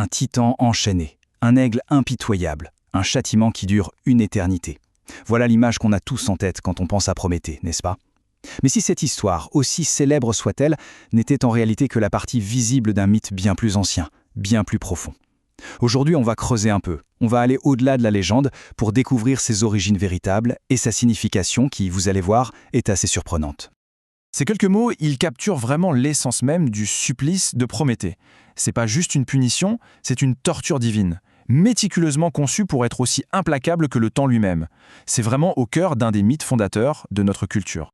un titan enchaîné, un aigle impitoyable, un châtiment qui dure une éternité. Voilà l'image qu'on a tous en tête quand on pense à Prométhée, n'est-ce pas? Mais si cette histoire, aussi célèbre soit-elle, n'était en réalité que la partie visible d'un mythe bien plus ancien, bien plus profond. Aujourd'hui, on va creuser un peu, on va aller au-delà de la légende pour découvrir ses origines véritables et sa signification qui, vous allez voir, est assez surprenante. Ces quelques mots, ils capturent vraiment l'essence même du supplice de Prométhée. C'est pas juste une punition, c'est une torture divine, méticuleusement conçue pour être aussi implacable que le temps lui-même. C'est vraiment au cœur d'un des mythes fondateurs de notre culture.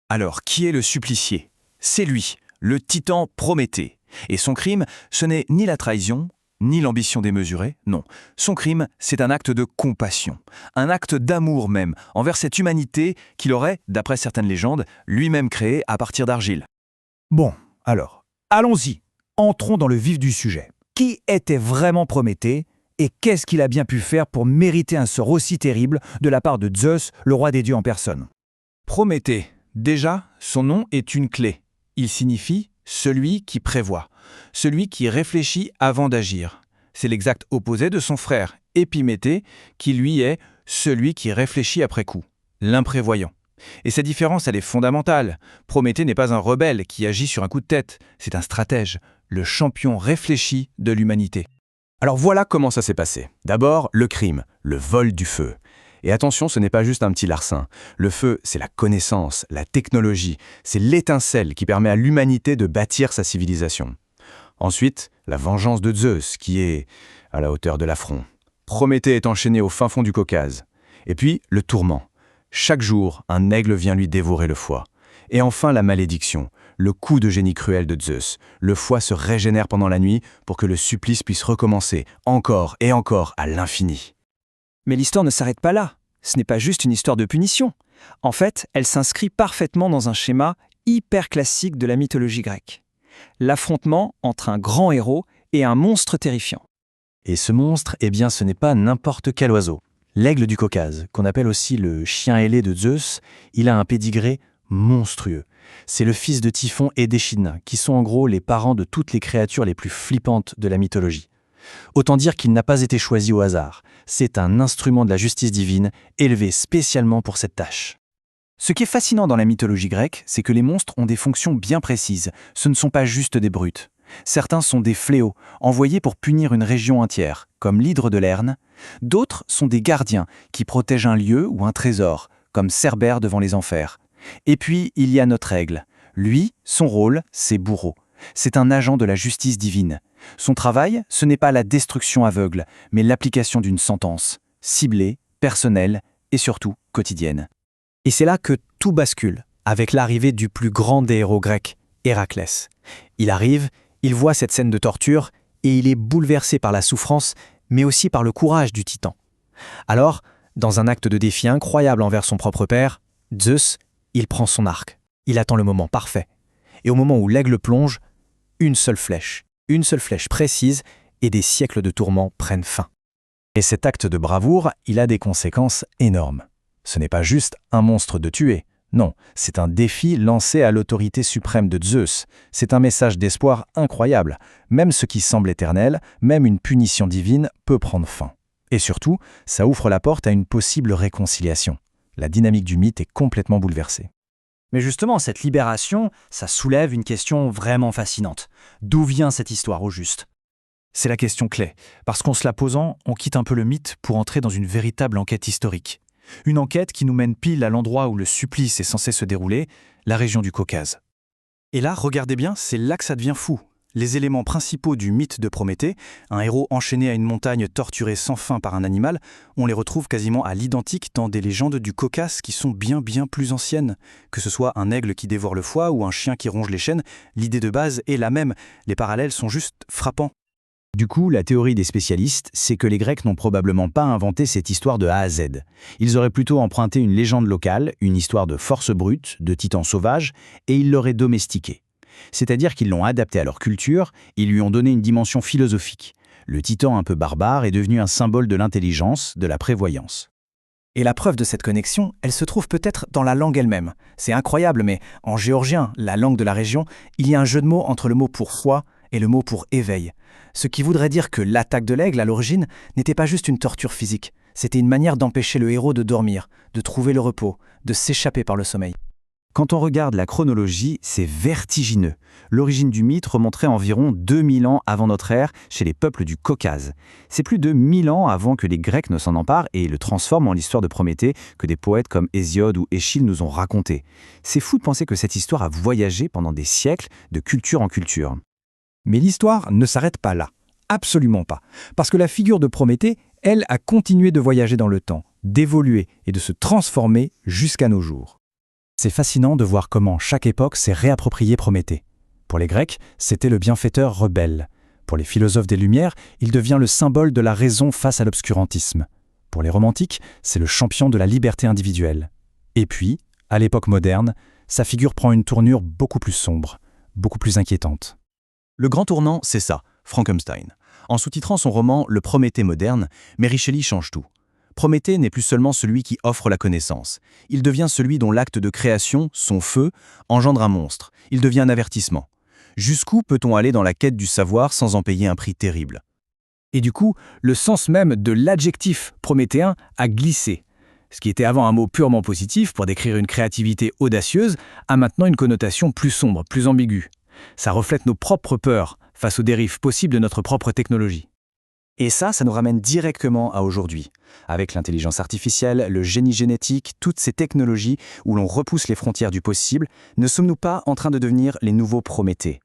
Alors, qui est le supplicié? C'est lui, le titan Prométhée. Et son crime, ce n'est ni la trahison, ni l'ambition démesurée, non. Son crime, c'est un acte de compassion, un acte d'amour même, envers cette humanité qu'il aurait, d'après certaines légendes, lui-même créée à partir d'argile. Bon, alors, allons-y. Entrons dans le vif du sujet. Qui était vraiment Prométhée et qu'est-ce qu'il a bien pu faire pour mériter un sort aussi terrible de la part de Zeus, le roi des dieux en personne? Prométhée, déjà, son nom est une clé. Il signifie « celui qui prévoit », celui qui réfléchit avant d'agir. C'est l'exact opposé de son frère, Épiméthée, qui lui est celui qui réfléchit après coup, l'imprévoyant. Et cette différence, elle est fondamentale. Prométhée n'est pas un rebelle qui agit sur un coup de tête, c'est un stratège, le champion réfléchi de l'humanité. Alors voilà comment ça s'est passé. D'abord, le crime, le vol du feu. Et attention, ce n'est pas juste un petit larcin. Le feu, c'est la connaissance, la technologie, c'est l'étincelle qui permet à l'humanité de bâtir sa civilisation. Ensuite, la vengeance de Zeus, qui est à la hauteur de l'affront. Prométhée est enchaîné au fin fond du Caucase. Et puis, le tourment. Chaque jour, un aigle vient lui dévorer le foie. Et enfin, la malédiction, le coup de génie cruel de Zeus. Le foie se régénère pendant la nuit pour que le supplice puisse recommencer, encore et encore, à l'infini. Mais l'histoire ne s'arrête pas là. Ce n'est pas juste une histoire de punition. En fait, elle s'inscrit parfaitement dans un schéma hyper classique de la mythologie grecque. L'affrontement entre un grand héros et un monstre terrifiant. Et ce monstre, eh bien, ce n'est pas n'importe quel oiseau. L'aigle du Caucase, qu'on appelle aussi le chien ailé de Zeus, il a un pédigré monstrueux. C'est le fils de Typhon et d'Échidna, qui sont en gros les parents de toutes les créatures les plus flippantes de la mythologie. Autant dire qu'il n'a pas été choisi au hasard. C'est un instrument de la justice divine, élevé spécialement pour cette tâche. Ce qui est fascinant dans la mythologie grecque, c'est que les monstres ont des fonctions bien précises. Ce ne sont pas juste des brutes. Certains sont des fléaux, envoyés pour punir une région entière, comme l'hydre de Lerne. D'autres sont des gardiens, qui protègent un lieu ou un trésor, comme Cerbère devant les enfers. Et puis, il y a notre aigle. Lui, son rôle, c'est bourreau. C'est un agent de la justice divine. Son travail, ce n'est pas la destruction aveugle, mais l'application d'une sentence, ciblée, personnelle et surtout quotidienne. Et c'est là que tout bascule, avec l'arrivée du plus grand des héros grecs, Héraclès. Il arrive, il voit cette scène de torture, et il est bouleversé par la souffrance, mais aussi par le courage du titan. Alors, dans un acte de défi incroyable envers son propre père, Zeus, il prend son arc. Il attend le moment parfait. Et au moment où l'aigle plonge, une seule flèche précise, et des siècles de tourments prennent fin. Et cet acte de bravoure, il a des conséquences énormes. Ce n'est pas juste un monstre de tuer. Non, c'est un défi lancé à l'autorité suprême de Zeus. C'est un message d'espoir incroyable. Même ce qui semble éternel, même une punition divine peut prendre fin. Et surtout, ça ouvre la porte à une possible réconciliation. La dynamique du mythe est complètement bouleversée. Mais justement, cette libération, ça soulève une question vraiment fascinante. D'où vient cette histoire au juste? C'est la question clé, parce qu'en se la posant, on quitte un peu le mythe pour entrer dans une véritable enquête historique. Une enquête qui nous mène pile à l'endroit où le supplice est censé se dérouler, la région du Caucase. Et là, regardez bien, c'est là que ça devient fou. Les éléments principaux du mythe de Prométhée, un héros enchaîné à une montagne torturé sans fin par un animal, on les retrouve quasiment à l'identique dans des légendes du Caucase qui sont bien plus anciennes. Que ce soit un aigle qui dévore le foie ou un chien qui ronge les chênes, l'idée de base est la même. Les parallèles sont juste frappants. Du coup, la théorie des spécialistes, c'est que les Grecs n'ont probablement pas inventé cette histoire de A à Z. Ils auraient plutôt emprunté une légende locale, une histoire de force brute, de titans sauvages, et ils l'auraient domestiquée. C'est-à-dire qu'ils l'ont adaptée à leur culture, ils lui ont donné une dimension philosophique. Le titan un peu barbare est devenu un symbole de l'intelligence, de la prévoyance. Et la preuve de cette connexion, elle se trouve peut-être dans la langue elle-même. C'est incroyable, mais en géorgien, la langue de la région, il y a un jeu de mots entre le mot pour foie est le mot pour éveil. Ce qui voudrait dire que l'attaque de l'aigle, à l'origine, n'était pas juste une torture physique. C'était une manière d'empêcher le héros de dormir, de trouver le repos, de s'échapper par le sommeil. Quand on regarde la chronologie, c'est vertigineux. L'origine du mythe remonterait environ 2000 ans avant notre ère chez les peuples du Caucase. C'est plus de 1000 ans avant que les Grecs ne s'en emparent et le transforment en l'histoire de Prométhée que des poètes comme Hésiode ou Échille nous ont raconté. C'est fou de penser que cette histoire a voyagé pendant des siècles de culture en culture. Mais l'histoire ne s'arrête pas là. Absolument pas. Parce que la figure de Prométhée, elle, a continué de voyager dans le temps, d'évoluer et de se transformer jusqu'à nos jours. C'est fascinant de voir comment chaque époque s'est réapproprié Prométhée. Pour les Grecs, c'était le bienfaiteur rebelle. Pour les philosophes des Lumières, il devient le symbole de la raison face à l'obscurantisme. Pour les romantiques, c'est le champion de la liberté individuelle. Et puis, à l'époque moderne, sa figure prend une tournure beaucoup plus sombre, beaucoup plus inquiétante. Le grand tournant, c'est ça, Frankenstein. En sous-titrant son roman « Le Prométhée moderne », Mary Shelley change tout. Prométhée n'est plus seulement celui qui offre la connaissance. Il devient celui dont l'acte de création, son feu, engendre un monstre. Il devient un avertissement. Jusqu'où peut-on aller dans la quête du savoir sans en payer un prix terrible ? Et du coup, le sens même de l'adjectif prométhéen a glissé. Ce qui était avant un mot purement positif pour décrire une créativité audacieuse a maintenant une connotation plus sombre, plus ambiguë. Ça reflète nos propres peurs face aux dérives possibles de notre propre technologie. Et ça nous ramène directement à aujourd'hui. Avec l'intelligence artificielle, le génie génétique, toutes ces technologies où l'on repousse les frontières du possible, ne sommes-nous pas en train de devenir les nouveaux Prométhées ?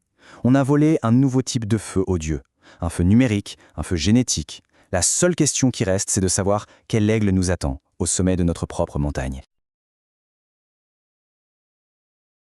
On a volé un nouveau type de feu aux dieux. Un feu numérique, un feu génétique. La seule question qui reste, c'est de savoir quel aigle nous attend au sommet de notre propre montagne.